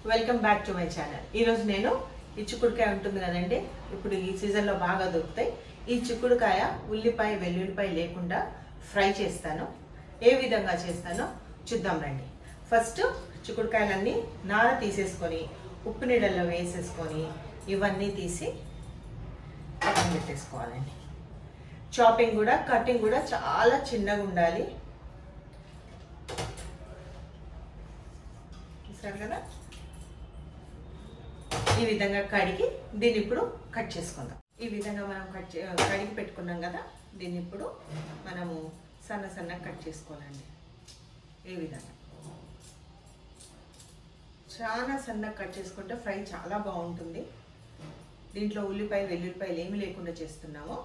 Welcome back to my channel. ఈరోజు నేను ఈ చిక్కుడుకాయ ఉంటుంది కదండి, ఇప్పుడు ఈ సీజన్లో బాగా దొరుకుతాయి. ఈ చిక్కుడుకాయ ఉల్లిపాయ వెల్లుల్లిపాయ లేకుండా ఫ్రై చేస్తాను. ఏ విధంగా చేస్తానో చూద్దాం రండి. ఫస్ట్ చిక్కుడుకాయలన్నీ నార తీసేసుకొని ఉప్పు నీళ్ళల్లో వేసేసుకొని ఇవన్నీ తీసి పక్కన పెట్టేసుకోవాలండి. చాపింగ్ కూడా కటింగ్ కూడా చాలా చిన్నగా ఉండాలి. చూసారు కదా, ఈ విధంగా కడిగి దీన్ని ఇప్పుడు కట్ చేసుకుందాం. ఈ విధంగా మనం కడిగి పెట్టుకున్నాం కదా, దీన్ని ఇప్పుడు మనము సన్నగా కట్ చేసుకోవాలండి. ఈ విధంగా చాలా సన్నగా కట్ చేసుకుంటే ఫ్రై చాలా బాగుంటుంది. దీంట్లో ఉల్లిపాయ వెల్లుల్లిపాయలు ఏమి లేకుండా చేస్తున్నాము.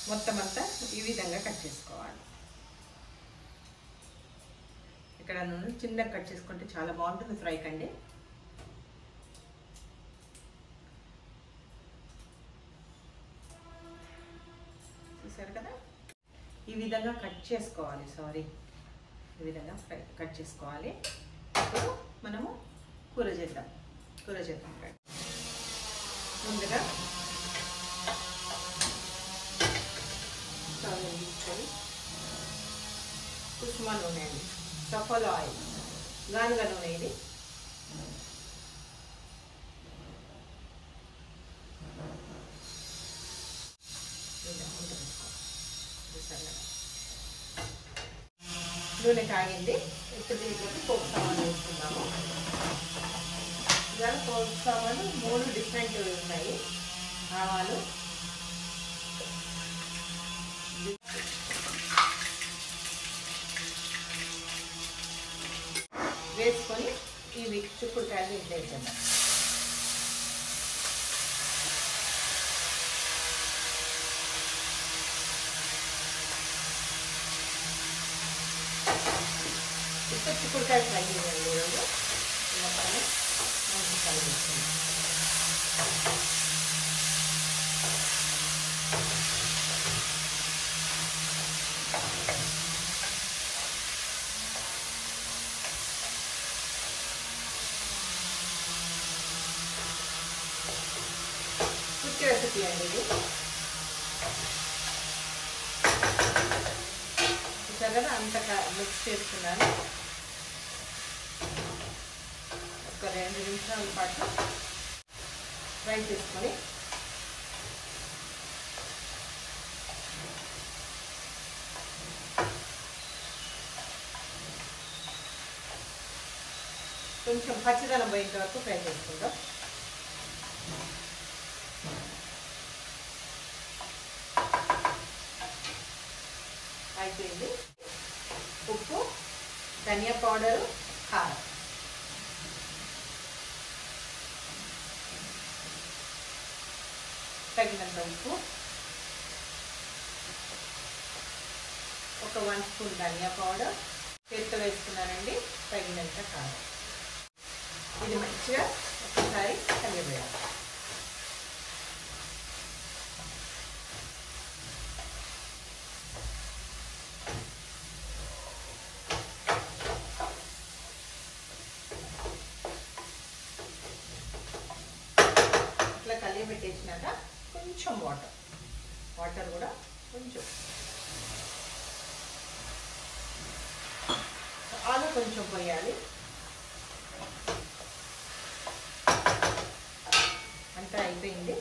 మొత్తం అంతా ఈ విధంగా కట్ చేసుకోవాలి. ఇక్కడ నూనె చిన్నగా కట్ చేసుకుంటే చాలా బాగుంటుంది ఫ్రై కండి. చూసారు కదా, ఈ విధంగా కట్ చేసుకోవాలి. ఈ విధంగా కట్ చేసుకోవాలి. ఇప్పుడు మనము కూర చేద్దాం. ముందుగా కుసుమ నూనె అండి, సఫోలా ఆయిల్, గానుగ నూనె ఇది. నూనె కాగింది. ఇప్పుడు దీంట్లోకి పోపు సామాన్లు వేసుకుందాము. ఇవాళ పోపు సామాన్లు 3 డిఫరెంట్ ఉన్నాయి. ఆవాలు, వేసుకొని ఇవి చిక్కుడుకాయలు ఇంట్లో వేసేద్దాం. ఇప్పుడు చిక్కుడుకాయ ఫ్రై చేయండి. ఈరోజు ఇలా పైన ఫ్రై చేస్తుంది. రెసిపీ అండి ఇది. చూసారు కదా, అంతగా మిక్స్ చేస్తున్నాను. ఒక 2 నిమిషాల పాటు ఫ్రై చేసుకొని కొంచెం పచ్చిదనం పోయేంత వరకు ఫ్రై చేసుకుందాం. అయిపోయింది. ఉప్పు, ధనియా పౌడరు, కారం, తగినంత ఉప్పు, ఒక 1 స్పూన్ ధనియా పౌడర్ చేత్తో వేసుకున్నానండి, తగినంత కారం. ఇది మంచిగా ఒకసారి కలిపేయాలి. పెట్టేసినాక కొంచెం వాటర్ కూడా కొంచెం చాలా కొంచెం పోయాలి. అంతా అయిపోయింది.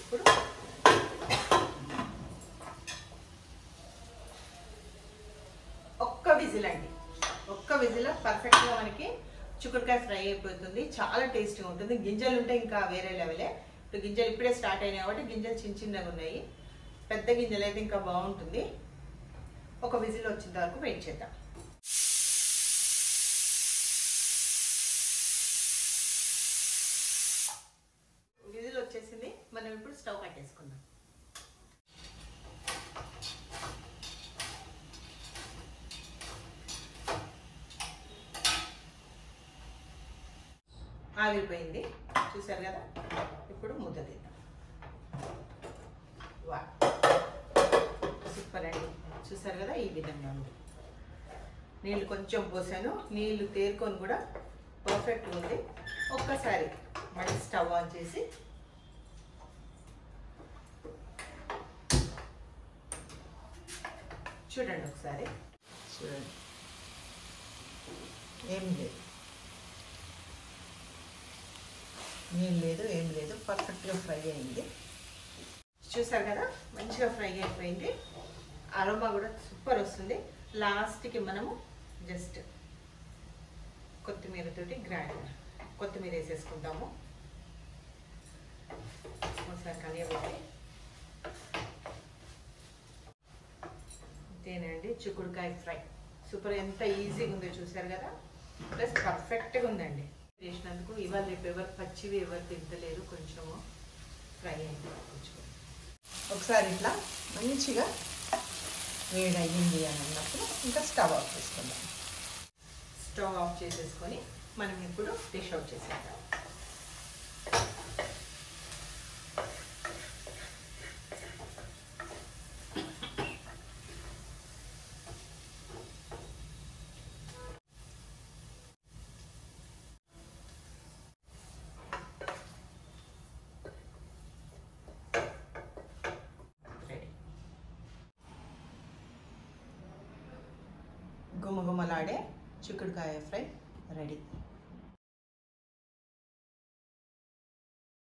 ఇప్పుడు ఒక్క విజిల్ అండి, ఒక్క విజిల్ పర్ఫెక్ట్గా మనకి చిక్కుడుకాయ ఫ్రై అయిపోతుంది. చాలా టేస్టీగా ఉంటుంది. గింజలు ఉంటే ఇంకా వేరే లెవెలే. ఇప్పుడు గింజలు ఇప్పుడే స్టార్ట్ అయినాయి కాబట్టి గింజలు చిన్నగా ఉన్నాయి. పెద్ద గింజలు అయితే ఇంకా బాగుంటుంది. ఒక విజిల్ వచ్చేంత వరకు వెయిట్ చేద్దాం. విజిల్ వచ్చేసింది. మనం ఇప్పుడు స్టవ్ కట్టేసుకుందాం. ఆవిరిపోయింది చూసారు కదా. ఇప్పుడు ముద్ద తిద్దాం. వా సూపర్ అండి, చూసారు కదా ఈ విధంగా ఉంది. నీళ్ళు కొంచెం పోసాను, నీళ్ళు తేరుకొని కూడా పర్ఫెక్ట్గా ఉంది. ఒక్కసారి మళ్ళీ స్టవ్ ఆన్ చేసి చూడండి, ఒకసారి చూడండి. ఏం లేదు, నీళ్ళు లేదు, ఏం లేదు, పర్ఫెక్ట్గా ఫ్రై అయింది. చూసారు కదా మంచిగా ఫ్రై అయిపోయింది. అరోమా కూడా సూపర్ వస్తుంది. లాస్ట్కి మనము జస్ట్ కొత్తిమీరతోటి కొత్తిమీర వేసేసుకుంటాము. ఒకసారి కలియబెట్టి అంతేనండి, చిక్కుడుకాయ ఫ్రై సూపర్. ఎంత ఈజీగా ఉందో చూసారు కదా, ప్లస్ పర్ఫెక్ట్గా ఉందండి. చేసినందుకు ఇవాళ రేపు ఎవరు పచ్చివి ఎవరు తింటలేరు, కొంచెము ఫ్రై అయింది. కొంచెం ఒకసారి ఇట్లా మంచిగా వేడి అయ్యింది అని అన్నప్పుడు ఇంకా స్టవ్ ఆఫ్ చేసుకుందాం. స్టవ్ ఆఫ్ చేసేసుకొని మనం ఇప్పుడు డిష్ అవుట్ చేసేద్దాం. గుమగుమలాడే చిక్కుడుకాయ ఫ్రై రెడీ.